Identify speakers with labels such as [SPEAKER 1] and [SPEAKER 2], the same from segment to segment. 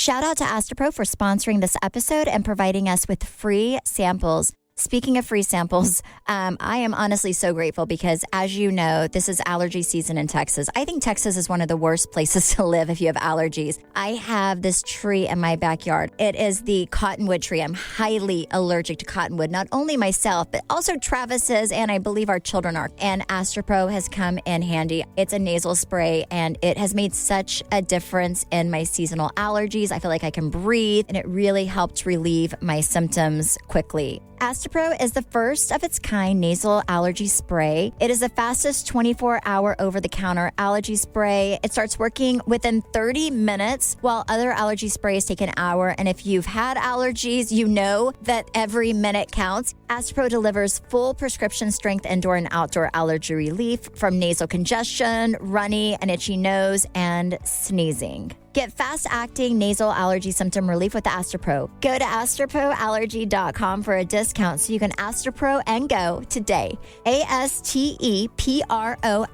[SPEAKER 1] Shout out to Astropro for sponsoring this episode and providing us with free samples. Speaking of free samples, I am honestly so grateful because, as you know, this is allergy season in Texas. I think Texas is one of the worst places to live if you have allergies. I have this tree in my backyard. It is the cottonwood tree. I'm highly allergic to cottonwood, not only myself, but also Travis is, and I believe our children are. And Astropro has come in handy. It's a nasal spray, and it has made such a difference in my seasonal allergies. I feel like I can breathe, and it really helped relieve my symptoms quickly. Astropro is the first of its kind nasal allergy spray. It is the fastest 24-hour over-the-counter allergy spray. It starts working within 30 minutes, while other allergy sprays take an hour. And if you've had allergies, you know that every minute counts. Astropro delivers full prescription strength indoor and outdoor allergy relief from nasal congestion, runny and itchy nose, and sneezing. Get fast-acting nasal allergy symptom relief with Astropro. Go to astroproallergy.com for a discount so you can Astropro and go today. ASTEPRO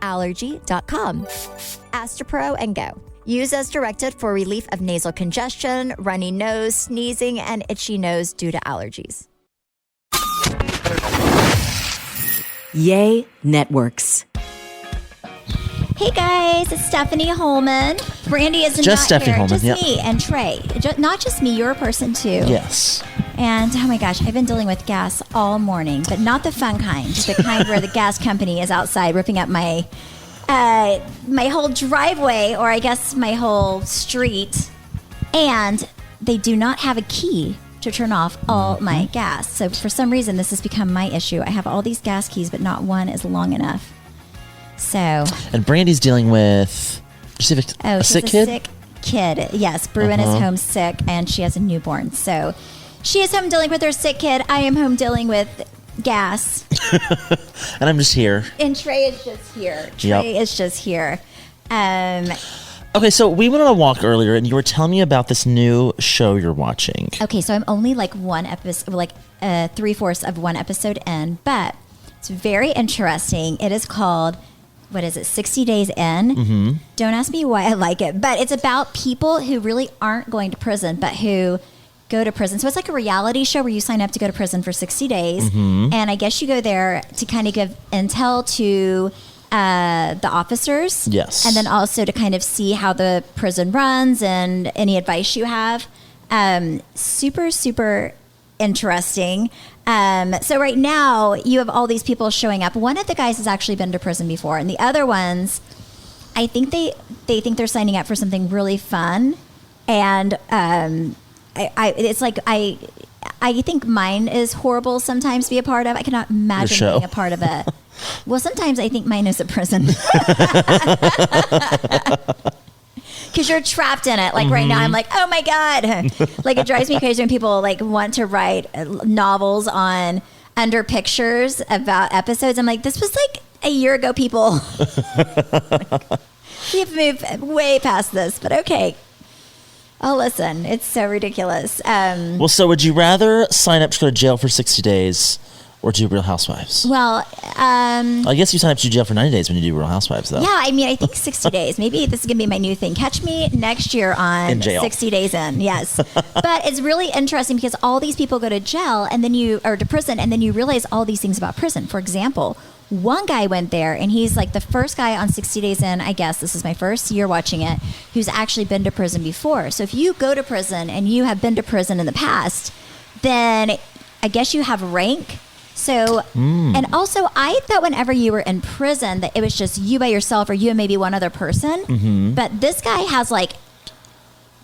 [SPEAKER 1] allergy.com. Astropro and go. Use as directed for relief of nasal congestion, runny nose, sneezing, and itchy nose due to allergies.
[SPEAKER 2] Yay Networks.
[SPEAKER 1] Hey guys, it's Stephanie Holman. Brandy is
[SPEAKER 3] just
[SPEAKER 1] not
[SPEAKER 3] Stephanie
[SPEAKER 1] here.
[SPEAKER 3] Holman,
[SPEAKER 1] just
[SPEAKER 3] yep.
[SPEAKER 1] me and Trey. Not just me, you're a person too.
[SPEAKER 3] Yes.
[SPEAKER 1] And oh my gosh, I've been dealing with gas all morning, but not the fun kind. The kind where the gas company is outside ripping up my whole driveway, or I guess my whole street, and they do not have a key to turn off all my gas. So for some reason, this has become my issue. I have all these gas keys, but not one is long enough. So.
[SPEAKER 3] And Brandy's dealing with a sick kid?
[SPEAKER 1] Sick kid. Yes, Bruin is home sick, and she has a newborn. So she is home dealing with her sick kid. I am home dealing with gas.
[SPEAKER 3] And I'm just here.
[SPEAKER 1] And Trey is just here.
[SPEAKER 3] Okay, so we went on a walk earlier, and you were telling me about this new show you're watching.
[SPEAKER 1] Okay, so I'm only like one episode, like 3/4 of one episode in, but it's very interesting. It is called, 60 Days In? Mm-hmm. Don't ask me why I like it, but it's about people who really aren't going to prison, but who go to prison. So it's like a reality show where you sign up to go to prison for 60 days. Mm-hmm. And I guess you go there to kind of give intel to the officers.
[SPEAKER 3] Yes.
[SPEAKER 1] And then also to kind of see how the prison runs and any advice you have. Super, super interesting. So right now you have all these people showing up. One of the guys has actually been to prison before, and the other ones, I think they think they're signing up for something really fun. And I think mine is horrible sometimes to be a part of. I cannot imagine being a part of it. Well, sometimes I think mine is a prison. Because you're trapped in it. Like right now, I'm like, oh my God. Like it drives me crazy when people like want to write novels on under pictures about episodes. I'm like, this was like a year ago, people. We've moved way past this, but okay. Oh, listen, it's so ridiculous.
[SPEAKER 3] Well, so would you rather sign up to go to jail for 60 days or do Real Housewives?
[SPEAKER 1] Well,
[SPEAKER 3] I guess you sign up to jail for 90 days when you do Real Housewives, though.
[SPEAKER 1] Yeah, I mean, I think 60 days. Maybe this is going to be my new thing. Catch me next year on 60 Days In. Yes. But it's really interesting because all these people go to jail and then to prison, and then you realize all these things about prison. For example, one guy went there, and he's like the first guy on 60 Days In, I guess, this is my first year watching it, who's actually been to prison before. So if you go to prison and you have been to prison in the past, then I guess you have rank. So, and also I thought whenever you were in prison that it was just you by yourself or you and maybe one other person. Mm-hmm. But this guy has like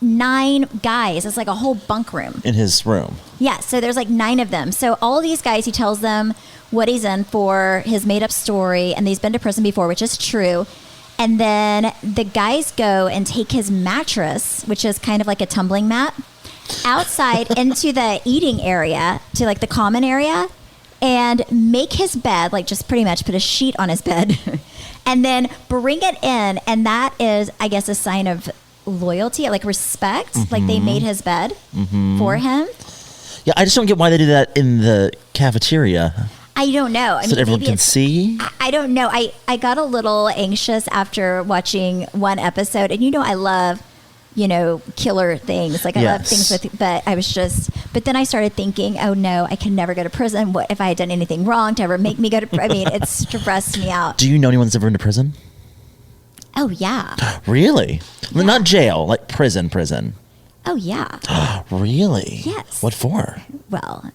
[SPEAKER 1] 9 guys. It's like a whole bunk room.
[SPEAKER 3] In his room.
[SPEAKER 1] Yeah, so there's like 9 of them. So all these guys, he tells them what he's in for, his made-up story, and he's been to prison before, which is true. And then the guys go and take his mattress, which is kind of like a tumbling mat, outside into the eating area, to like the common area, and make his bed, like just pretty much put a sheet on his bed, and then bring it in. And that is, I guess, a sign of loyalty, like respect. Mm-hmm. Like they made his bed for him.
[SPEAKER 3] Yeah, I just don't get why they do that in the cafeteria.
[SPEAKER 1] I don't know.
[SPEAKER 3] So that everyone can see?
[SPEAKER 1] I don't know. I got a little anxious after watching one episode. And I love killer things. Like I love things but then I started thinking, oh no, I can never go to prison. What if I had done anything wrong to ever make me go to prison? I mean, it stressed me out.
[SPEAKER 3] Do you know anyone that's ever been to prison?
[SPEAKER 1] Oh yeah.
[SPEAKER 3] Really? Yeah. Not jail, like prison.
[SPEAKER 1] Oh yeah.
[SPEAKER 3] Really?
[SPEAKER 1] Yes.
[SPEAKER 3] What for?
[SPEAKER 1] Well,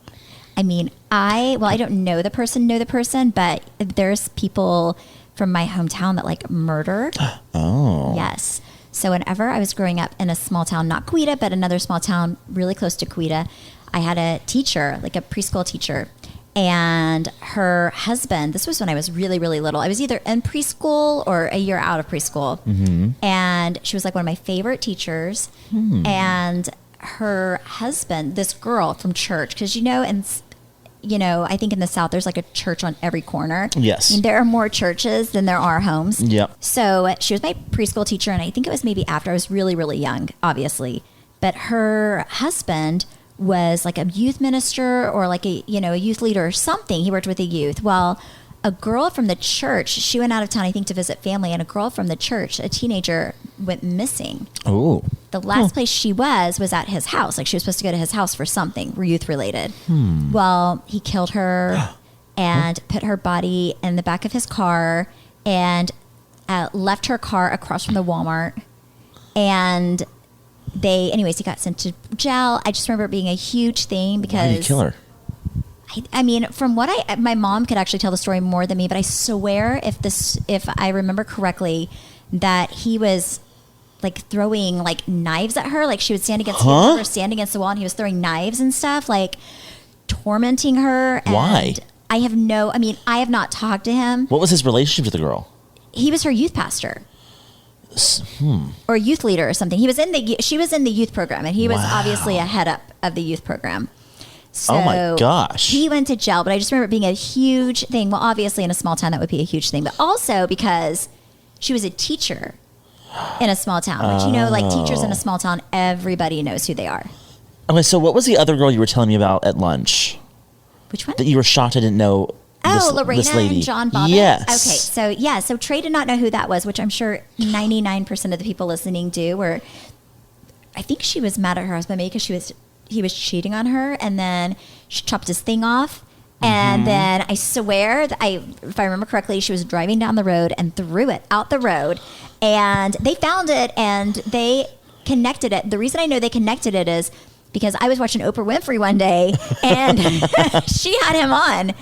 [SPEAKER 1] I mean, I don't know the person, but there's people from my hometown that like murder.
[SPEAKER 3] Oh.
[SPEAKER 1] Yes. So whenever I was growing up in a small town, not Coweta, but another small town really close to Coweta, I had a teacher, like a preschool teacher, and her husband, this was when I was really, really little. I was either in preschool or a year out of preschool.
[SPEAKER 3] Mm-hmm.
[SPEAKER 1] And she was like one of my favorite teachers. And her husband, this girl from church, because I think in the South, there's like a church on every corner.
[SPEAKER 3] Yes.
[SPEAKER 1] I mean, there are more churches than there are homes.
[SPEAKER 3] Yep.
[SPEAKER 1] So she was my preschool teacher, and I think it was maybe after I was really, really young, obviously. But her husband was like a youth minister or like a youth leader or something. He worked with the youth. Well, a girl from the church, she went out of town, I think, to visit family, and a girl from the church, a teenager, went missing.
[SPEAKER 3] Oh.
[SPEAKER 1] The last place she was at his house. Like she was supposed to go to his house for something youth related. Well, he killed her and put her body in the back of his car and left her car across from the Walmart. And he got sent to jail. I just remember it being a huge thing because.
[SPEAKER 3] Why did he kill her?
[SPEAKER 1] I mean, from what my mom could actually tell the story more than me, but I swear if I remember correctly, that he was like throwing like knives at her. Like she would stand against the wall and he was throwing knives and stuff, like tormenting her. And
[SPEAKER 3] why?
[SPEAKER 1] I have not talked to him.
[SPEAKER 3] What was his relationship to the girl?
[SPEAKER 1] He was her youth pastor. Or youth leader or something. She was in the youth program, and he was obviously a head up of the youth program. So
[SPEAKER 3] oh my gosh.
[SPEAKER 1] He went to jail, but I just remember it being a huge thing. Well, obviously in a small town that would be a huge thing, but also because she was a teacher in a small town. Which, like teachers in a small town, everybody knows who they are.
[SPEAKER 3] Okay, so what was the other girl you were telling me about at lunch?
[SPEAKER 1] Which one?
[SPEAKER 3] That you were shocked I didn't know.
[SPEAKER 1] Lorena
[SPEAKER 3] this lady.
[SPEAKER 1] And John Bobbitt?
[SPEAKER 3] Yes.
[SPEAKER 1] Okay, so Trey did not know who that was, which I'm sure 99% of the people listening do. I think she was mad at her husband maybe because he was cheating on her, and then she chopped his thing off. And then I swear that if I remember correctly, she was driving down the road and threw it out the road, and they found it and they connected it. The reason I know they connected it is because I was watching Oprah Winfrey one day and she had him on.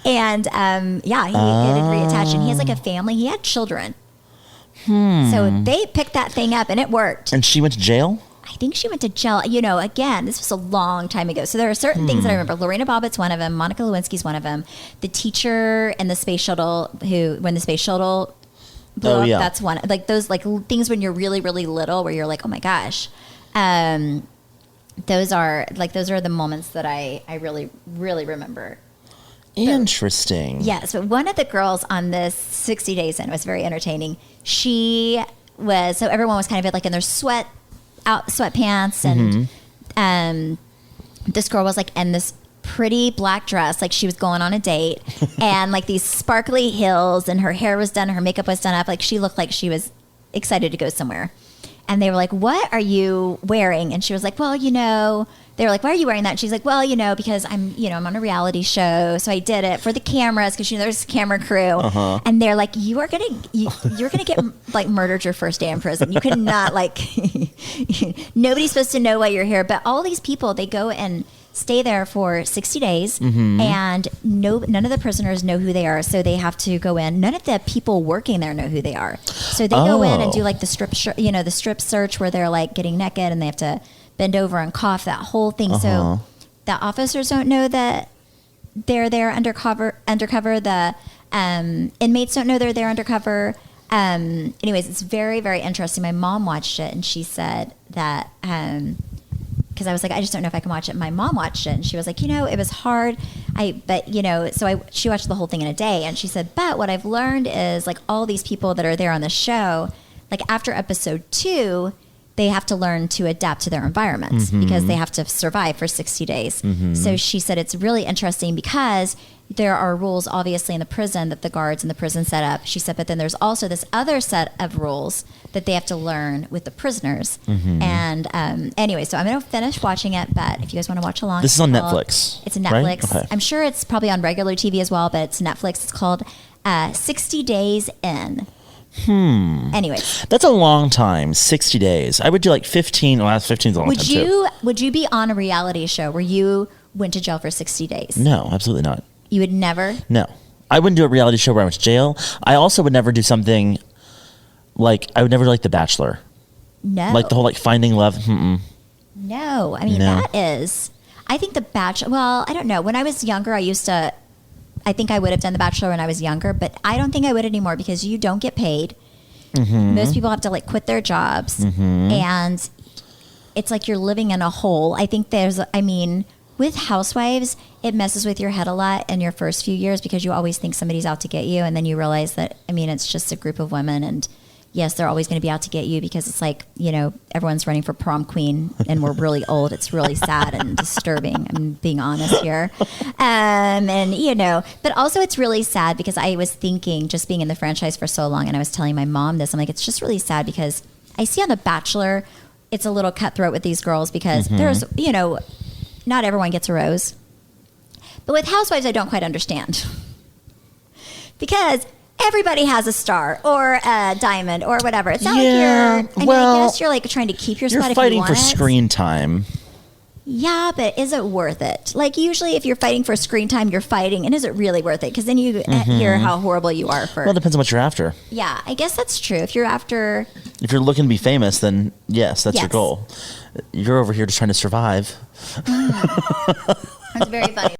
[SPEAKER 1] And he had reattached, and he has like a family. He had children. So they picked that thing up and it worked.
[SPEAKER 3] And she went to jail?
[SPEAKER 1] I think she went to jail. Again, this was a long time ago. So there are certain things that I remember. Lorena Bobbitt's one of them. Monica Lewinsky's one of them. The teacher in the space shuttle when the space shuttle blew up, that's one. Like those like things when you're really, really little where you're like, oh my gosh. Those are the moments that I really, really remember.
[SPEAKER 3] Interesting.
[SPEAKER 1] Yes, but one of the girls on this 60 Days In was very entertaining. So everyone was kind of like in their sweatpants, and this girl was like in this pretty black dress, like she was going on a date, and like these sparkly heels, and her hair was done, her makeup was done up, like she looked like she was excited to go somewhere. And they were like, "What are you wearing?" And she was like, "Well, they were like, "Why are you wearing that?" And she's like, "Well, because I'm on a reality show, so I did it for the cameras because there's a camera crew." And they're like, "You're gonna get like murdered your first day in prison. You could not like nobody's supposed to know why you're here." But all these people, they go and stay there for 60 days, and none of the prisoners know who they are, so they have to go in. None of the people working there know who they are, so they go in and do like the strip search where they're like getting naked and they have to bend over and cough, that whole thing. So the officers don't know that they're there undercover. The inmates don't know they're there undercover. Anyways, it's very, very interesting. My mom watched it and she said that because I was like, I just don't know if I can watch it. My mom watched it and she was like, it was hard. She watched the whole thing in a day, and she said, but what I've learned is like all these people that are there on the show, like after episode 2, they have to learn to adapt to their environment because they have to survive for 60 days. So she said it's really interesting because there are rules obviously in the prison that the guards in the prison set up. She said, but then there's also this other set of rules that they have to learn with the prisoners. And anyway, so I'm going to finish watching it, but if you guys want to watch along.
[SPEAKER 3] This is on Netflix.
[SPEAKER 1] It's a Netflix.
[SPEAKER 3] Right? Okay.
[SPEAKER 1] I'm sure it's probably on regular TV as well, but it's Netflix. It's called 60 Days In. Anyways.
[SPEAKER 3] That's a long time, 60 days. I would do like 15. Well, 15 is a long time too.
[SPEAKER 1] Would you be on a reality show where you went to jail for 60 days?
[SPEAKER 3] No, absolutely not.
[SPEAKER 1] You would never?
[SPEAKER 3] No. I wouldn't do a reality show where I went to jail. I also would never do something like, I would never do like The Bachelor.
[SPEAKER 1] No.
[SPEAKER 3] Like the whole like finding love.
[SPEAKER 1] No. I mean,
[SPEAKER 3] No.
[SPEAKER 1] that is, I think The Bachelor, well, I don't know. When I was younger, I think I would have done The Bachelor when I was younger, but I don't think I would anymore because you don't get paid. Most people have to like quit their jobs and it's like you're living in a hole. I think with housewives, it messes with your head a lot in your first few years because you always think somebody's out to get you. And then you realize that, it's just a group of women. And yes, they're always going to be out to get you because it's like, everyone's running for prom queen and we're really old. It's really sad and disturbing. I'm being honest here. But also it's really sad because I was thinking, just being in the franchise for so long, and I was telling my mom this, I'm like, it's just really sad because I see on The Bachelor, it's a little cutthroat with these girls because there's, not everyone gets a rose. But with Housewives, I don't quite understand. Because everybody has a star or a diamond or whatever. It's not like I guess you're like trying to keep your spot
[SPEAKER 3] You're
[SPEAKER 1] if
[SPEAKER 3] fighting
[SPEAKER 1] you want
[SPEAKER 3] for
[SPEAKER 1] it.
[SPEAKER 3] screen time.
[SPEAKER 1] Yeah, but is it worth it? Like usually if you're fighting for screen time, you're fighting. And is it really worth it? Because then you hear how horrible you are for...
[SPEAKER 3] Well, it depends on what you're after.
[SPEAKER 1] Yeah, I guess that's true. If you're
[SPEAKER 3] looking to be famous, then yes, that's your
[SPEAKER 1] Yes.
[SPEAKER 3] goal. You're over here just trying to survive.
[SPEAKER 1] That's very funny.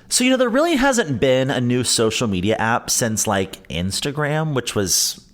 [SPEAKER 3] So, there really hasn't been a new social media app since like Instagram, which was,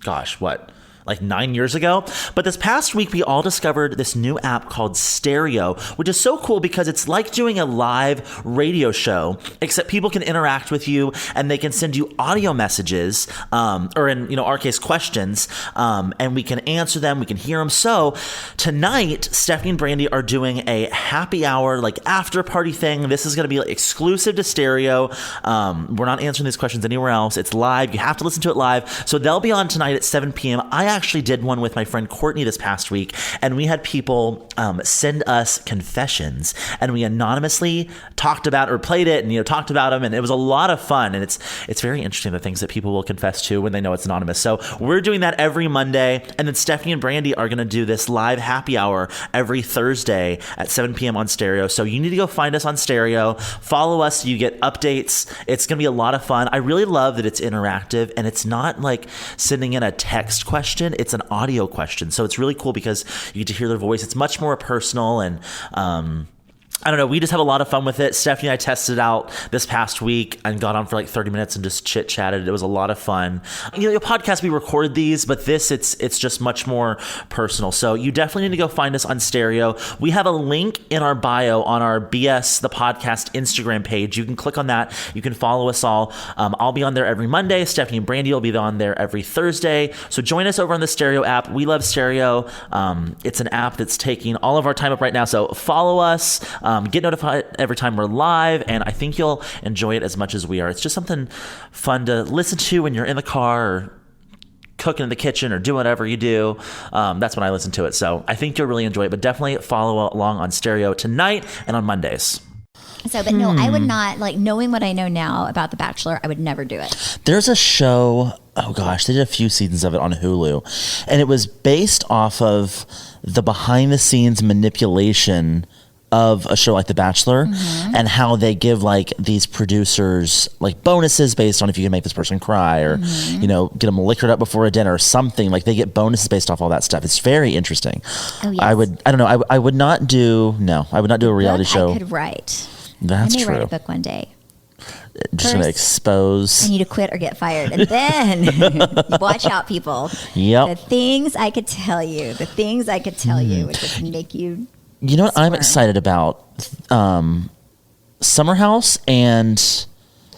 [SPEAKER 3] like 9 years ago. But this past week, we all discovered this new app called Stereo, which is so cool because it's like doing a live radio show, except people can interact with you and they can send you audio messages, or in, our case, questions, and we can answer them, we can hear them. So tonight, Stephanie and Brandy are doing a happy hour, like after party thing. This is going to be like exclusive to Stereo. We're not answering these questions anywhere else. It's live. You have to listen to it live. So they'll be on tonight at 7 p.m. I actually did one with my friend Courtney this past week, and we had people send us confessions, and we anonymously talked about or played it and talked about them, and it was a lot of fun. And it's very interesting the things that people will confess to when they know it's anonymous. So we're doing that every Monday, and then Stephanie and Brandy are going to do this live happy hour every Thursday at 7 p.m. on Stereo. So you need to go find us on Stereo, follow us so you get updates. It's going to be a lot of fun. I really love that it's interactive and it's not like sending in a text question. It's an audio question. So it's really cool because you get to hear their voice. It's much more personal and, I don't know. We just have a lot of fun with it. Stephanie and I tested it out this past week and got on for like 30 minutes and just chit chatted. It was a lot of fun. Your podcast, we record these, but this, it's just much more personal. So you definitely need to go find us on Stereo. We have a link in our bio on our BS, the podcast Instagram page. You can click on that. You can follow us all. I'll be on there every Monday. Stephanie and Brandy will be on there every Thursday. So join us over on the Stereo app. We love Stereo. It's an app that's taking all of our time up right now. So follow us. Get notified every time we're live, and I think you'll enjoy it as much as we are. It's just something fun to listen to when you're in the car or cooking in the kitchen or doing whatever you do. That's when I listen to it. So I think you'll really enjoy it, but definitely follow along on Stereo tonight and on Mondays.
[SPEAKER 1] So, but no, I would not, like, knowing what I know now about The Bachelor, I would never do it.
[SPEAKER 3] There's a show, oh gosh, they did a few seasons of it on Hulu, and it was based off of the behind-the-scenes manipulation of a show like The Bachelor, and how they give like these producers like bonuses based on if you can make this person cry or get them liquored up before a dinner or something. Like they get bonuses based off all that stuff. It's very interesting.
[SPEAKER 1] Oh, yes.
[SPEAKER 3] I would not do a reality show.
[SPEAKER 1] I could write.
[SPEAKER 3] That's
[SPEAKER 1] I may
[SPEAKER 3] true.
[SPEAKER 1] write a book one day.
[SPEAKER 3] Just going to
[SPEAKER 1] I
[SPEAKER 3] expose.
[SPEAKER 1] need to quit or get fired. And then watch out, people.
[SPEAKER 3] Yep.
[SPEAKER 1] The things I could tell you would just make you.
[SPEAKER 3] You know what I'm
[SPEAKER 1] squirm.
[SPEAKER 3] excited about? Summer House and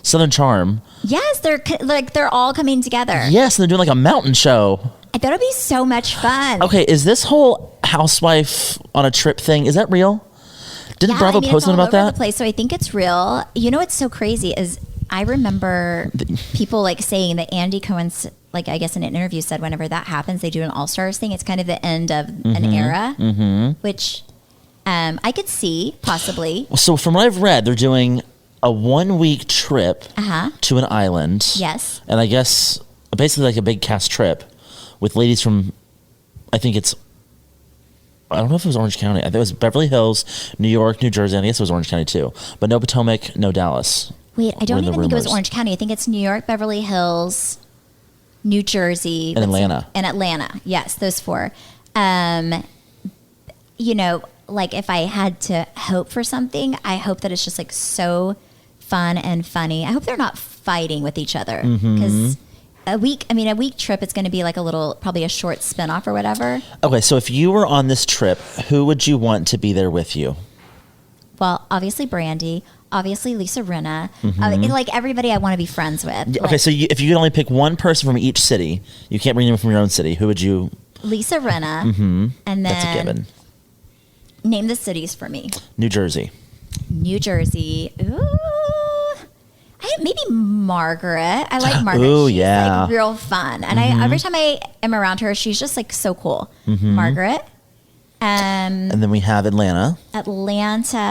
[SPEAKER 3] Southern Charm.
[SPEAKER 1] Yes, they're all coming together.
[SPEAKER 3] Yes, and they're doing like a mountain show.
[SPEAKER 1] That'll be so much fun.
[SPEAKER 3] Okay, is this whole housewife on a trip thing, is that real? Didn't Bravo post something about
[SPEAKER 1] all over
[SPEAKER 3] that?
[SPEAKER 1] the place, so I think it's real. You know what's so crazy is I remember people like saying that Andy Cohen's, like I guess in an interview said whenever that happens, they do an All Stars thing. It's kind of the end of an era, which I could see possibly.
[SPEAKER 3] So from what I've read, they're doing a 1-week trip to an island.
[SPEAKER 1] Yes.
[SPEAKER 3] And I guess basically like a big cast trip with ladies from, I think it's, I don't know if it was Orange County. I think it was Beverly Hills, New York, New Jersey. And I guess it was Orange County too. But no Potomac, no Dallas.
[SPEAKER 1] Wait, I don't
[SPEAKER 3] Were the
[SPEAKER 1] even think it was
[SPEAKER 3] rumors.
[SPEAKER 1] Orange County. I think it's New York, Beverly Hills, New Jersey.
[SPEAKER 3] And Atlanta.
[SPEAKER 1] And Atlanta. Yes, those 4. You know, like if I had to hope for something, I hope that it's just like so fun and funny. I hope they're not fighting with each other because a week trip, it's going to be like a little, probably a short spinoff or whatever.
[SPEAKER 3] Okay, so if you were on this trip, who would you want to be there with you?
[SPEAKER 1] Well, obviously Brandy, obviously Lisa Rinna, like everybody I want to be friends with.
[SPEAKER 3] Okay,
[SPEAKER 1] Like,
[SPEAKER 3] so if you could only pick one person from each city, you can't bring them from your own city, who would you?
[SPEAKER 1] Lisa Rinna, and then
[SPEAKER 3] That's a given.
[SPEAKER 1] name the cities for me.
[SPEAKER 3] New Jersey.
[SPEAKER 1] New Jersey. Ooh. Maybe Margaret. I like Margaret.
[SPEAKER 3] Ooh,
[SPEAKER 1] she's
[SPEAKER 3] yeah.
[SPEAKER 1] like real fun. And every time I am around her, she's just like so cool. Margaret.
[SPEAKER 3] And then we have Atlanta.
[SPEAKER 1] Atlanta.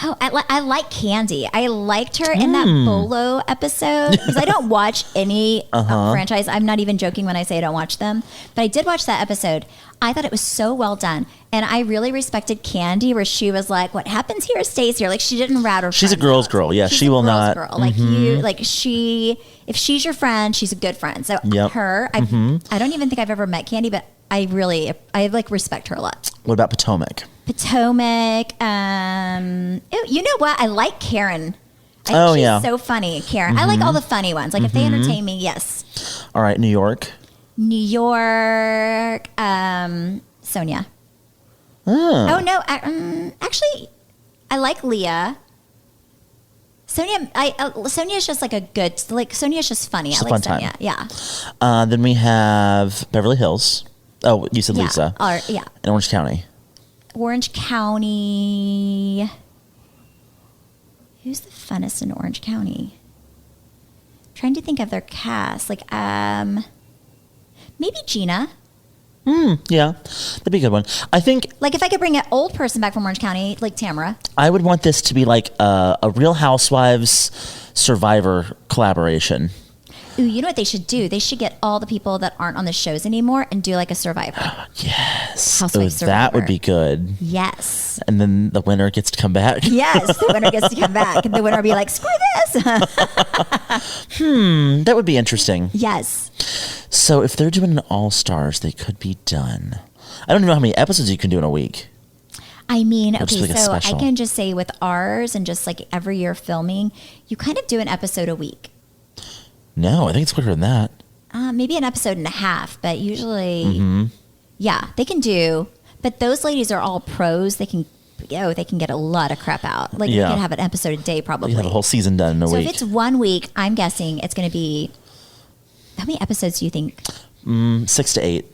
[SPEAKER 1] Oh, I like Candy. I liked her in that Bolo episode because I don't watch any franchise. I'm not even joking when I say I don't watch them, but I did watch that episode. I thought it was so well done, and I really respected Candy, where she was like, "What happens here stays here." Like she didn't rat her.
[SPEAKER 3] She's a
[SPEAKER 1] friends
[SPEAKER 3] girl's
[SPEAKER 1] out.
[SPEAKER 3] girl. Yeah,
[SPEAKER 1] She's
[SPEAKER 3] she
[SPEAKER 1] a
[SPEAKER 3] will
[SPEAKER 1] girl's
[SPEAKER 3] not.
[SPEAKER 1] Girl. Like you, like she. If she's your friend, she's a good friend. So
[SPEAKER 3] Yep.
[SPEAKER 1] her, I don't even think I've ever met Candy, but I like respect her a lot.
[SPEAKER 3] What about Potomac?
[SPEAKER 1] Potomac. You know what? I like Karen. I
[SPEAKER 3] Oh,
[SPEAKER 1] think she's
[SPEAKER 3] yeah.
[SPEAKER 1] so funny, Karen. I like all the funny ones. Like if they entertain me, yes.
[SPEAKER 3] All right, New York.
[SPEAKER 1] New York. Sonia.
[SPEAKER 3] Oh.
[SPEAKER 1] Oh no, actually, I like Leah. Sonia. Sonia's just like a good. Like Sonia's just funny.
[SPEAKER 3] Just
[SPEAKER 1] I
[SPEAKER 3] a
[SPEAKER 1] like
[SPEAKER 3] fun
[SPEAKER 1] Sonia.
[SPEAKER 3] time.
[SPEAKER 1] Yeah.
[SPEAKER 3] Then we have Beverly Hills. Oh, you said Lisa.
[SPEAKER 1] Yeah.
[SPEAKER 3] In Orange County.
[SPEAKER 1] Orange County. Who's the funnest in Orange County? Trying to think of their cast. Like, maybe Gina.
[SPEAKER 3] Yeah, that'd be a good one. I think
[SPEAKER 1] Like, if I could bring an old person back from Orange County, like Tamara.
[SPEAKER 3] I would want this to be like a Real Housewives Survivor collaboration.
[SPEAKER 1] Ooh, you know what they should do? They should get all the people that aren't on the shows anymore and do like a Survivor.
[SPEAKER 3] Yes.
[SPEAKER 1] Housewives
[SPEAKER 3] That would
[SPEAKER 1] Survivor.
[SPEAKER 3] be good.
[SPEAKER 1] Yes.
[SPEAKER 3] And then the winner gets to come back.
[SPEAKER 1] Yes. The winner gets to come back. And the winner will be like, screw this.
[SPEAKER 3] That would be interesting.
[SPEAKER 1] Yes.
[SPEAKER 3] So if they're doing an All-Stars, they could be done. I don't even know how many episodes you can do in a week.
[SPEAKER 1] I mean,
[SPEAKER 3] Or just
[SPEAKER 1] okay,
[SPEAKER 3] like a
[SPEAKER 1] so I
[SPEAKER 3] special.
[SPEAKER 1] can just say with ours and just like every year filming, you kind of do an episode a week.
[SPEAKER 3] No, I think it's quicker than that.
[SPEAKER 1] Maybe an episode and a half, but usually,
[SPEAKER 3] Mm-hmm.
[SPEAKER 1] yeah, they can do. But those ladies are all pros. They can get a lot of crap out. Like
[SPEAKER 3] Yeah.
[SPEAKER 1] they can have an episode a day probably.
[SPEAKER 3] You have a whole season done in a
[SPEAKER 1] so
[SPEAKER 3] week.
[SPEAKER 1] if it's 1 week, I'm guessing it's going to be. How many episodes do you think?
[SPEAKER 3] 6 to 8.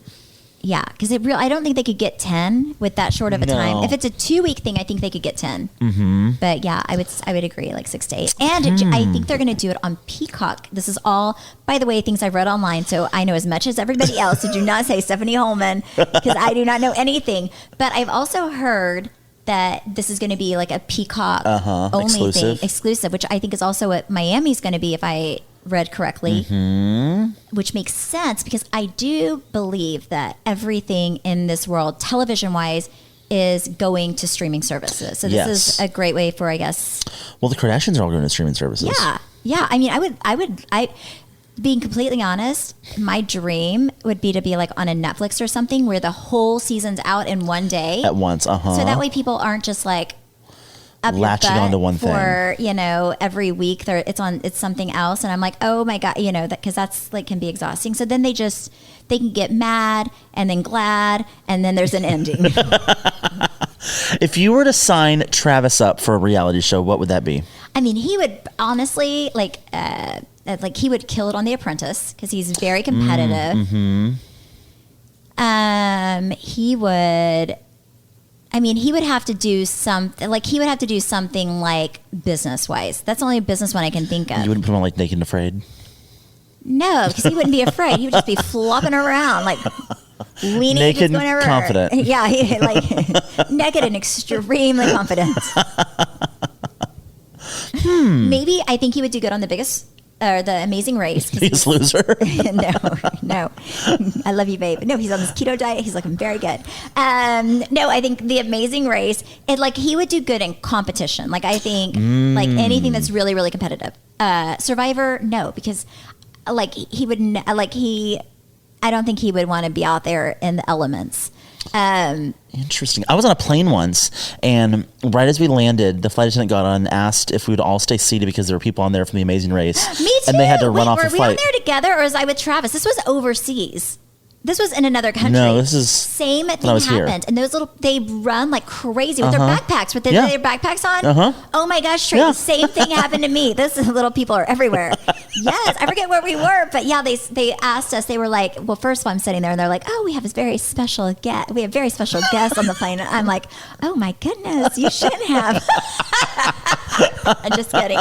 [SPEAKER 1] Yeah, because I don't think they could get 10 with that short of a time.
[SPEAKER 3] No.
[SPEAKER 1] If it's a 2-week thing, I think they could get 10. Mm-hmm. But yeah, I would agree, like 6 to 8. And I think they're going to do it on Peacock. This is all, by the way, things I've read online, so I know as much as everybody else. So do not say Stephanie Holman, because I do not know anything. But I've also heard that this is going to be like a Peacock only
[SPEAKER 3] Exclusive.
[SPEAKER 1] thing, exclusive, which I think is also what Miami's going to be, if I read correctly, which makes sense because I do believe that everything in this world, television wise, is going to streaming services. So this
[SPEAKER 3] Yes.
[SPEAKER 1] is a great way for, I guess.
[SPEAKER 3] Well, the Kardashians are all going to streaming services.
[SPEAKER 1] Yeah. I mean, being completely honest, my dream would be to be like on a Netflix or something where the whole season's out in one day.
[SPEAKER 3] At once,
[SPEAKER 1] So that way people aren't just like up your
[SPEAKER 3] Latching
[SPEAKER 1] butt
[SPEAKER 3] onto one
[SPEAKER 1] for, every week it's something else. And I'm like, oh my God, because that's like can be exhausting. So then they can get mad and then glad and then there's an ending.
[SPEAKER 3] If you were to sign Travis up for a reality show, what would that be?
[SPEAKER 1] I mean, he would honestly like he would kill it on The Apprentice because he's very competitive. He would. I mean, he would have to do something like business wise. That's the only business one I can think of.
[SPEAKER 3] You wouldn't put him on like Naked and Afraid?
[SPEAKER 1] No, because he wouldn't be afraid. He would just be flopping around like leaning,
[SPEAKER 3] naked,
[SPEAKER 1] just whenever.
[SPEAKER 3] confident.
[SPEAKER 1] Yeah, like naked and extremely confident. Maybe I think he would do good on the Amazing Race.
[SPEAKER 3] Biggest Loser.
[SPEAKER 1] No. I love you, babe. No, he's on this keto diet. He's looking very good. No, I think the Amazing Race, he would do good in competition. Like, I think, like anything that's really, really competitive. Survivor, no, because I don't think he would want to be out there in the elements.
[SPEAKER 3] Interesting. I was on a plane once, and right as we landed, the flight attendant got on and asked if we would all stay seated because there were people on there from The Amazing Race.
[SPEAKER 1] Me too.
[SPEAKER 3] And they had to run off the
[SPEAKER 1] flight. Were we on there together, or was I with Travis? This was overseas. This was in another country.
[SPEAKER 3] No, this is
[SPEAKER 1] same thing happened. Here. And they run like crazy with their backpacks. With their backpacks on. Oh my gosh, Trey, the same thing happened to me. This little people are everywhere. Yes, I forget where we were, but yeah, they asked us. They were like, well, first of all, I'm sitting there, and they're like, oh, we have this very special guest. We have very special guests on the plane. And I'm like, oh my goodness, you shouldn't have. I'm just kidding.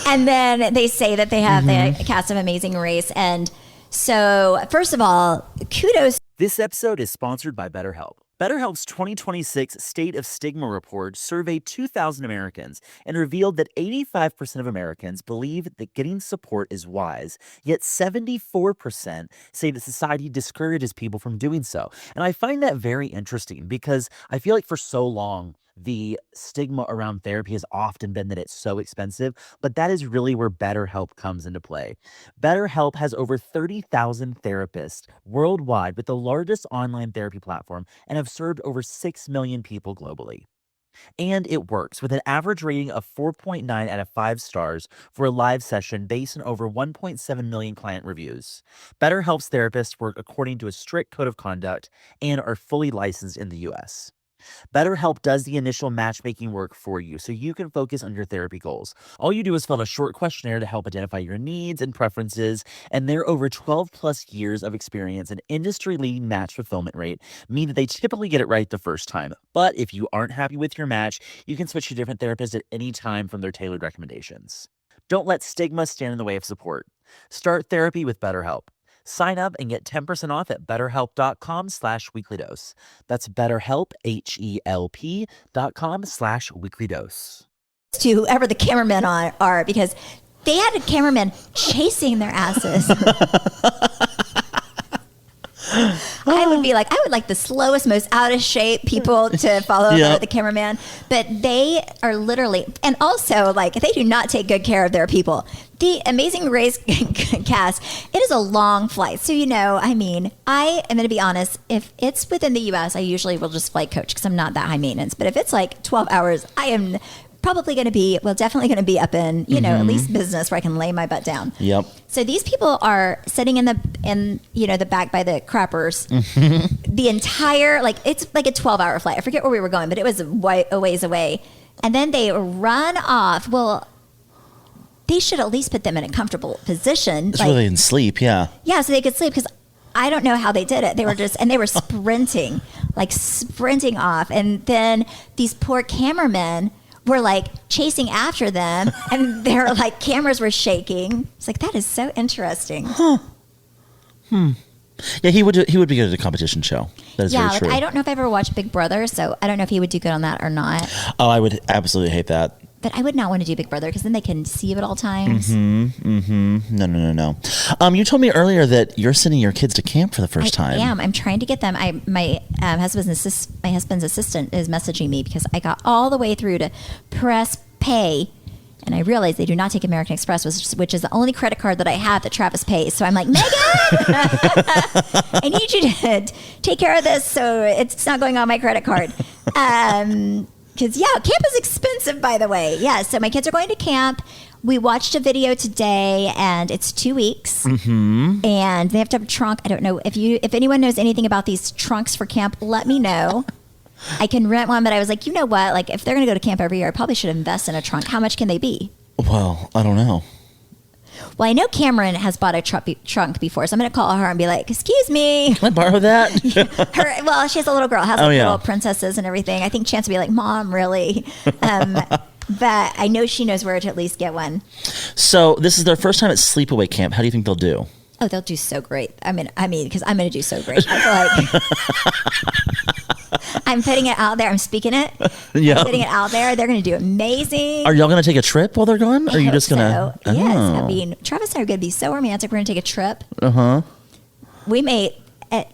[SPEAKER 1] And then they say that they have the cast of Amazing Race. And so, first of all, kudos.
[SPEAKER 4] This episode is sponsored by BetterHelp. BetterHelp's 2026 State of Stigma report surveyed 2,000 Americans and revealed that 85% of Americans believe that getting support is wise, yet 74% say that society discourages people from doing so. And I find that very interesting because I feel like for so long, the stigma around therapy has often been that it's so expensive, but that is really where BetterHelp comes into play. BetterHelp has over 30,000 therapists worldwide with the largest online therapy platform and have served over 6 million people globally. And it works with an average rating of 4.9 out of 5 stars for a live session based on over 1.7 million client reviews. BetterHelp's therapists work according to a strict code of conduct and are fully licensed in the U.S. BetterHelp does the initial matchmaking work for you so you can focus on your therapy goals. All you do is fill out a short questionnaire to help identify your needs and preferences, and their over 12 plus years of experience and industry-leading match fulfillment rate mean that they typically get it right the first time. But if you aren't happy with your match, you can switch to different therapists at any time from their tailored recommendations. Don't let stigma stand in the way of support. Start therapy with BetterHelp. Sign up and get 10% off at betterhelp.com/weeklydose. That's BetterHelp, HELP.com/weeklydose.
[SPEAKER 1] To whoever the cameramen are, because they had a cameraman chasing their asses. I would like the slowest, most out of shape people to follow the cameraman, but they are literally, and also they do not take good care of their people. The Amazing Race cast, it is a long flight. So, I am going to be honest, if it's within the U.S., I usually will just flight coach because I'm not that high maintenance. But if it's like 12 hours, I am probably going to be, definitely going to be up in, at least business where I can lay my butt down.
[SPEAKER 3] Yep.
[SPEAKER 1] So these people are sitting in the back by the crappers. The entire, it's like a 12-hour flight. I forget where we were going, but it was a ways away. And then they run off. Well, they should at least put them in a comfortable position.
[SPEAKER 3] So they can sleep, yeah.
[SPEAKER 1] Yeah, so they could sleep because I don't know how they did it. They were they were sprinting off. And then these poor cameramen were chasing after them, and their cameras were shaking. It's that is so interesting.
[SPEAKER 3] Huh. Yeah, he would be good at a competition show. That is very true.
[SPEAKER 1] I don't know if I ever watched Big Brother, so I don't know if he would do good on that or not.
[SPEAKER 3] Oh, I would absolutely hate that.
[SPEAKER 1] But I would not want to do Big Brother because then they can see you at all times.
[SPEAKER 3] No. You told me earlier that you're sending your kids to camp for the first time.
[SPEAKER 1] I am. I'm trying to get them. My husband's assistant is messaging me because I got all the way through to press pay, and I realized they do not take American Express, which is the only credit card that I have that Travis pays. So I'm like, Megan, I need you to take care of this so it's not going on my credit card. Because, camp is expensive, by the way. Yeah, so my kids are going to camp. We watched a video today, and it's 2 weeks. And they have to have a trunk. I don't know. If anyone knows anything about these trunks for camp, let me know. I can rent one, but I was like, you know what? If they're going to go to camp every year, I probably should invest in a trunk. How much can they be?
[SPEAKER 3] Well, I don't know.
[SPEAKER 1] Well, I know Cameron has bought a trunk before, so I'm going to call her and be like, excuse me.
[SPEAKER 3] Can I borrow that?
[SPEAKER 1] Well, she has a little girl, has
[SPEAKER 3] Oh, yeah.
[SPEAKER 1] little princesses and everything. I think Chance would be like, Mom, really? But I know she knows where to at least get one.
[SPEAKER 3] So this is their first time at sleepaway camp. How do you think they'll do?
[SPEAKER 1] Oh, they'll do so great. I mean, because I'm going to do so great. I feel like I'm putting it out there. I'm speaking it.
[SPEAKER 3] Yeah.
[SPEAKER 1] I'm putting it out there. They're going to do amazing.
[SPEAKER 3] Are y'all going to take a trip while they're gone? Or are you
[SPEAKER 1] hope
[SPEAKER 3] just going to?
[SPEAKER 1] so. Yes. I mean, Travis and I are going to be so romantic. We're going to take a trip.
[SPEAKER 3] Uh-huh.
[SPEAKER 1] We may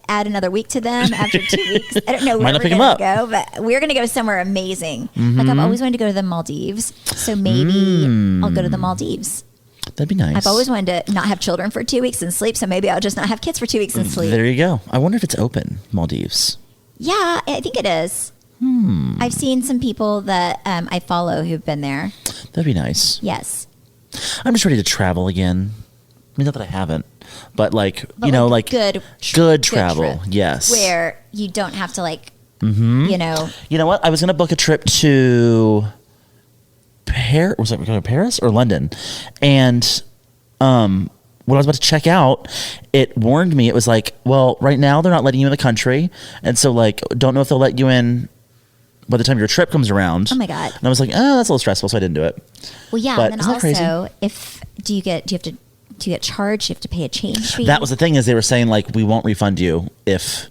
[SPEAKER 1] add another week to them after 2 weeks. I don't know where
[SPEAKER 3] Might not
[SPEAKER 1] we're
[SPEAKER 3] pick 'em
[SPEAKER 1] going
[SPEAKER 3] up.
[SPEAKER 1] to go, but we're going to go somewhere amazing. Like I've always wanted to go to the Maldives. So maybe I'll go to the Maldives.
[SPEAKER 3] That'd be nice.
[SPEAKER 1] I've always wanted to not have children for 2 weeks and sleep. So maybe I'll just not have kids for 2 weeks and sleep.
[SPEAKER 3] There you go. I wonder if it's open, Maldives.
[SPEAKER 1] Yeah, I think it is. I've seen some people that I follow who've been there.
[SPEAKER 3] That'd be nice.
[SPEAKER 1] Yes.
[SPEAKER 3] I'm just ready to travel again. I mean, not that I haven't, but like,
[SPEAKER 1] But
[SPEAKER 3] you know,
[SPEAKER 1] like
[SPEAKER 3] like
[SPEAKER 1] good
[SPEAKER 3] travel.
[SPEAKER 1] trip,
[SPEAKER 3] Yes.
[SPEAKER 1] where you don't have to like, you know.
[SPEAKER 3] You know what? I was going to book a trip to Paris. Was it going to Paris or London? And when I was about to check out, it warned me. It was like, well, right now they're not letting you in the country, and so like, don't know if they'll let you in by the time your trip comes around.
[SPEAKER 1] Oh my God.
[SPEAKER 3] And I was like, oh, that's a little stressful, so I didn't do it.
[SPEAKER 1] Well, yeah,
[SPEAKER 3] But
[SPEAKER 1] and then
[SPEAKER 3] isn't that crazy?
[SPEAKER 1] also, do you get charged? You have to pay a change fee.
[SPEAKER 3] That was the thing, is they were saying like, we won't refund you, but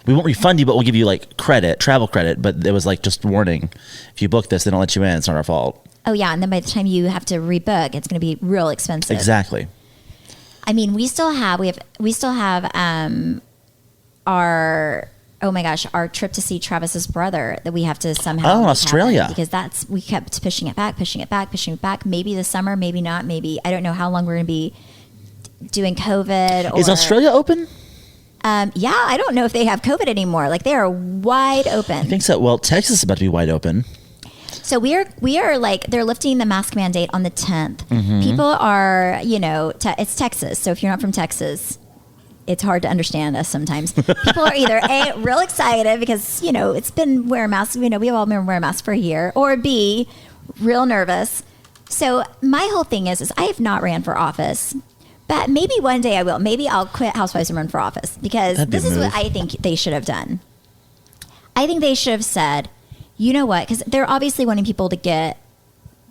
[SPEAKER 3] we'll give you like travel credit. But it was like, just warning, if you book this, they don't let you in. It's not our fault.
[SPEAKER 1] Oh yeah, and then by the time you have to rebook, it's going to be real expensive.
[SPEAKER 3] Exactly.
[SPEAKER 1] I mean, we still have our our trip to see Travis's brother that we have to somehow
[SPEAKER 3] Oh,
[SPEAKER 1] make
[SPEAKER 3] Australia.
[SPEAKER 1] happen, because we kept pushing it back. Maybe this summer, maybe not. Maybe I don't know how long we're going to be doing COVID.
[SPEAKER 3] Is Australia open?
[SPEAKER 1] Yeah, I don't know if they have COVID anymore. Like they are wide open.
[SPEAKER 3] I think so. Well, Texas is about to be wide open.
[SPEAKER 1] So we are like, they're lifting the mask mandate on the 10th.
[SPEAKER 3] Mm-hmm.
[SPEAKER 1] People are, it's Texas. So if you're not from Texas, it's hard to understand us sometimes. People are either A, real excited because, it's been wearing masks. We've all been wearing masks for a year, or B, real nervous. So my whole thing is I have not ran for office, but maybe one day I will. Maybe I'll quit Housewives and run for office, because
[SPEAKER 3] That'd be
[SPEAKER 1] this
[SPEAKER 3] a
[SPEAKER 1] is what
[SPEAKER 3] move.
[SPEAKER 1] I think they should have done. I think they should have said, you know what? Because they're obviously wanting people to get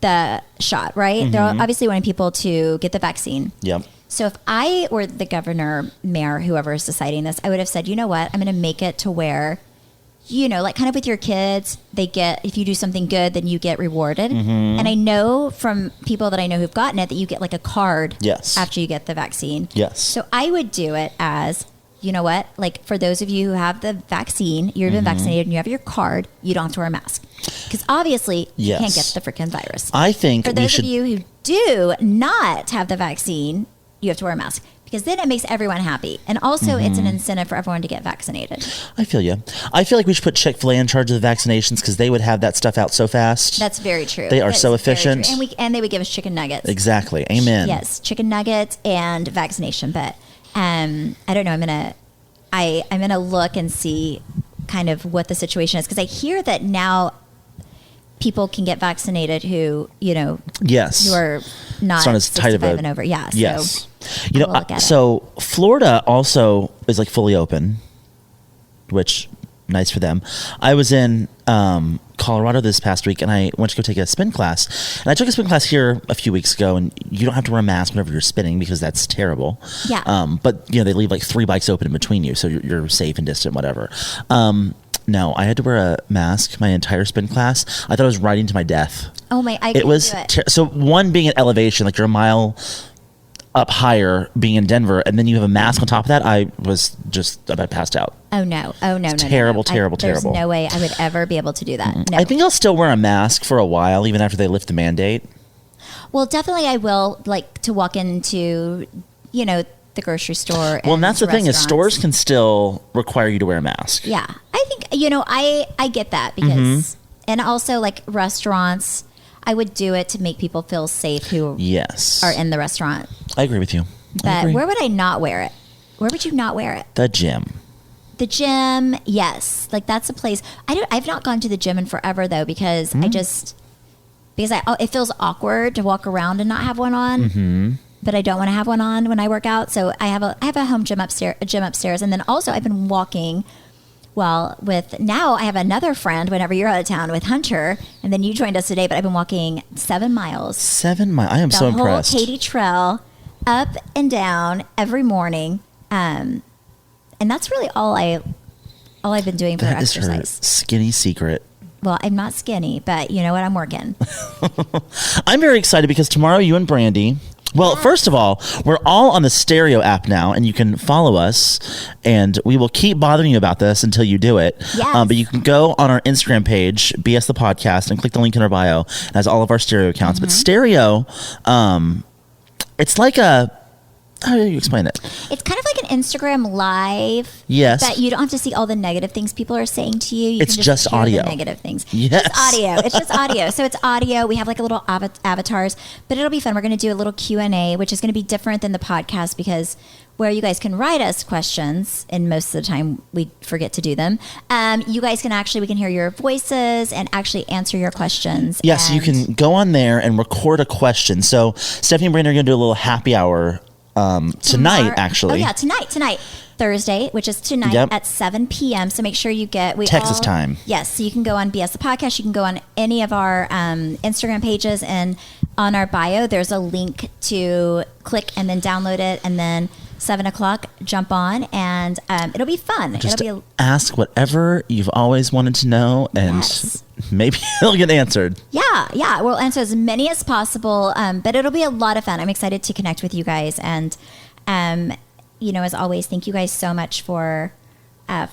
[SPEAKER 1] the shot, right? They're obviously wanting people to get the vaccine.
[SPEAKER 3] Yep.
[SPEAKER 1] So if I were the governor, mayor, whoever is deciding this, I would have said, you know what? I'm going to make it to where, like kind of with your kids, if you do something good, then you get rewarded. And I know from people that I know who've gotten it that you get like a card
[SPEAKER 3] Yes.
[SPEAKER 1] after you get the vaccine.
[SPEAKER 3] Yes.
[SPEAKER 1] So I would do it as, you know what? Like for those of you who have the vaccine, you've been vaccinated and you have your card, you don't have to wear a mask. Because obviously you can't get
[SPEAKER 3] Yes.
[SPEAKER 1] the freaking virus.
[SPEAKER 3] I think
[SPEAKER 1] For
[SPEAKER 3] we
[SPEAKER 1] those
[SPEAKER 3] should.
[SPEAKER 1] of you who do not have the vaccine, you have to wear a mask, because then it makes everyone happy. And also it's an incentive for everyone to get vaccinated.
[SPEAKER 3] I feel you. I feel like we should put Chick-fil-A in charge of the vaccinations, because they would have that stuff out so fast.
[SPEAKER 1] That's very true.
[SPEAKER 3] They are
[SPEAKER 1] That
[SPEAKER 3] so
[SPEAKER 1] is very
[SPEAKER 3] efficient.
[SPEAKER 1] true. And they would give us chicken nuggets.
[SPEAKER 3] Exactly. Amen.
[SPEAKER 1] Yes, chicken nuggets and vaccination. But I don't know. I'm gonna look and see kind of what the situation is, because I hear that now people can get vaccinated who
[SPEAKER 3] Yes.
[SPEAKER 1] who are not,
[SPEAKER 3] It's not as tight of
[SPEAKER 1] 65
[SPEAKER 3] a-
[SPEAKER 1] and over. Yeah.
[SPEAKER 3] Yes.
[SPEAKER 1] I will look at it.
[SPEAKER 3] So Florida also is like fully open, which nice for them. I was in Colorado this past week, and I went to go take a spin class. And I took a spin class here a few weeks ago, and you don't have to wear a mask whenever you're spinning, because that's terrible.
[SPEAKER 1] Yeah.
[SPEAKER 3] But they leave like 3 bikes open in between you, so you're safe and distant, whatever. No, I had to wear a mask my entire spin class. I thought I was riding to my death.
[SPEAKER 1] Oh my! I
[SPEAKER 3] It
[SPEAKER 1] couldn't
[SPEAKER 3] was
[SPEAKER 1] do it.
[SPEAKER 3] so one being at elevation, like you're a mile up higher, being in Denver, and then you have a mask on top of that. I was just about passed out.
[SPEAKER 1] Oh no! Oh no! No!
[SPEAKER 3] terrible, terrible,
[SPEAKER 1] There's
[SPEAKER 3] terrible.
[SPEAKER 1] no way I would ever be able to do that. No.
[SPEAKER 3] I think I'll still wear a mask for a while, even after they lift the mandate.
[SPEAKER 1] Well, definitely I will, like, to walk into, the grocery store.
[SPEAKER 3] Well, and that's the thing, is
[SPEAKER 1] restaurants.
[SPEAKER 3] stores can still require you to wear a mask.
[SPEAKER 1] Yeah, I think I get that, because,
[SPEAKER 3] Mm-hmm.
[SPEAKER 1] and also like restaurants, I would do it to make people feel safe who
[SPEAKER 3] Yes,
[SPEAKER 1] are in the restaurant.
[SPEAKER 3] I agree with you. I
[SPEAKER 1] But
[SPEAKER 3] agree.
[SPEAKER 1] where would I not wear it? Where would you not wear it?
[SPEAKER 3] The gym.
[SPEAKER 1] The gym, yes, like that's a place. I've not gone to the gym in forever though, because
[SPEAKER 3] Mm-hmm.
[SPEAKER 1] it feels awkward to walk around and not have one on. but I don't want to have one on when I work out. So I have a home gym upstairs, and then also I've been walking. Well, now I have another friend whenever you're out of town with Hunter, and then you joined us today, but I've been walking 7 miles.
[SPEAKER 3] 7 miles. I am so impressed.
[SPEAKER 1] The whole Katy Trail, up and down every morning. And that's really all I've been doing for
[SPEAKER 3] That is
[SPEAKER 1] exercise.
[SPEAKER 3] her skinny secret.
[SPEAKER 1] Well, I'm not skinny, but you know what? I'm working.
[SPEAKER 3] I'm very excited because tomorrow you and Brandy. Well, first of all, we're all on the Stereo app now, and you can follow us, and we will keep bothering you about this until you do it.
[SPEAKER 1] Yes.
[SPEAKER 3] But you can go on our Instagram page, BS the Podcast, and click the link in our bio. It has all of our Stereo accounts. But Stereo, it's like how do you explain it?
[SPEAKER 1] It's kind of like an Instagram live.
[SPEAKER 3] Yes.
[SPEAKER 1] But you don't have to see all the negative things people are saying to you.
[SPEAKER 3] It's
[SPEAKER 1] can
[SPEAKER 3] just
[SPEAKER 1] hear
[SPEAKER 3] audio.
[SPEAKER 1] The negative things.
[SPEAKER 3] Yes.
[SPEAKER 1] Just audio. It's just audio. So it's audio. We have like a little avatars, but it'll be fun. We're going to do a little Q&A, which is going to be different than the podcast because where you guys can write us questions, and most of the time we forget to do them. You guys can we can hear your voices and actually answer your questions.
[SPEAKER 3] Yes, you can go on there and record a question. So Stephanie and Brandy are going to do a little happy hour tonight, actually.
[SPEAKER 1] Oh yeah, tonight. Thursday, which is tonight at 7 p.m. So make sure you get
[SPEAKER 3] Texas time.
[SPEAKER 1] Yes, so you can go on BS the Podcast. You can go on any of our Instagram pages, and on our bio, there's a link to click and then download it, and then 7 o'clock, jump on, and it'll be fun.
[SPEAKER 3] Just
[SPEAKER 1] it'll be
[SPEAKER 3] ask whatever you've always wanted to know, and maybe it'll get answered.
[SPEAKER 1] Yeah. We'll answer as many as possible, but it'll be a lot of fun. I'm excited to connect with you guys, and as always, thank you guys so much for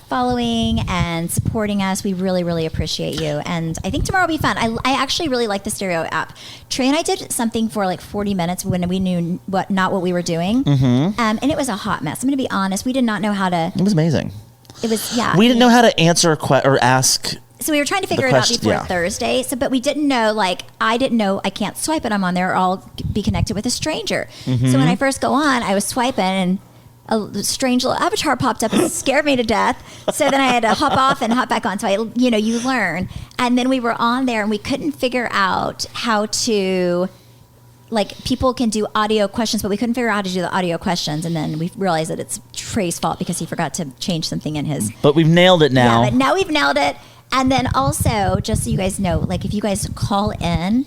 [SPEAKER 1] following and supporting us. We really, really appreciate you. And I think tomorrow will be fun. I actually really like the Stereo app. Trey and I did something for like 40 minutes when we knew not what we were doing. Mm-hmm. And it was a hot mess. I'm going to be honest. We did not know how to.
[SPEAKER 3] It was amazing.
[SPEAKER 1] It was,
[SPEAKER 3] We didn't know how to answer or ask.
[SPEAKER 1] So we were trying to figure it out before Thursday. But we didn't know, I didn't know I can't swipe it. I'm on there or I'll be connected with a stranger. Mm-hmm. So when I first go on, I was swiping and a strange little avatar popped up and scared me to death. So then I had to hop off and hop back on. So you learn. And then we were on there and we couldn't figure out how to, people can do audio questions, but we couldn't figure out how to do the audio questions. And then we realized that it's Trey's fault because he forgot to change something in his.
[SPEAKER 3] But we've nailed it now.
[SPEAKER 1] Yeah, but now we've nailed it. And then also, just so you guys know, if you guys call in,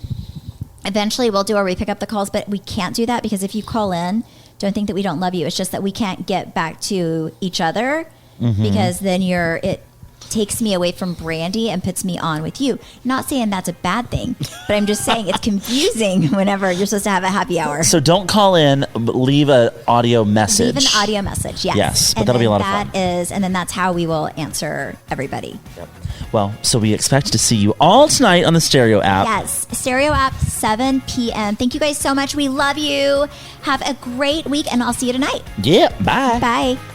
[SPEAKER 1] eventually we'll do where we pick up the calls, but we can't do that because if you call in, don't think that we don't love you. It's just that we can't get back to each other because then it takes me away from Brandy and puts me on with you. Not saying that's a bad thing, but I'm just saying it's confusing whenever you're supposed to have a happy hour.
[SPEAKER 3] So don't call in, but leave an audio message.
[SPEAKER 1] Leave an audio message, yes.
[SPEAKER 3] Yes, but that'll be a lot of fun.
[SPEAKER 1] And then that's how we will answer everybody.
[SPEAKER 3] Yep. Well, so we expect to see you all tonight on the Stereo app.
[SPEAKER 1] Yes, Stereo app, 7 p.m. Thank you guys so much. We love you. Have a great week, and I'll see you tonight.
[SPEAKER 3] Yeah, bye.
[SPEAKER 1] Bye.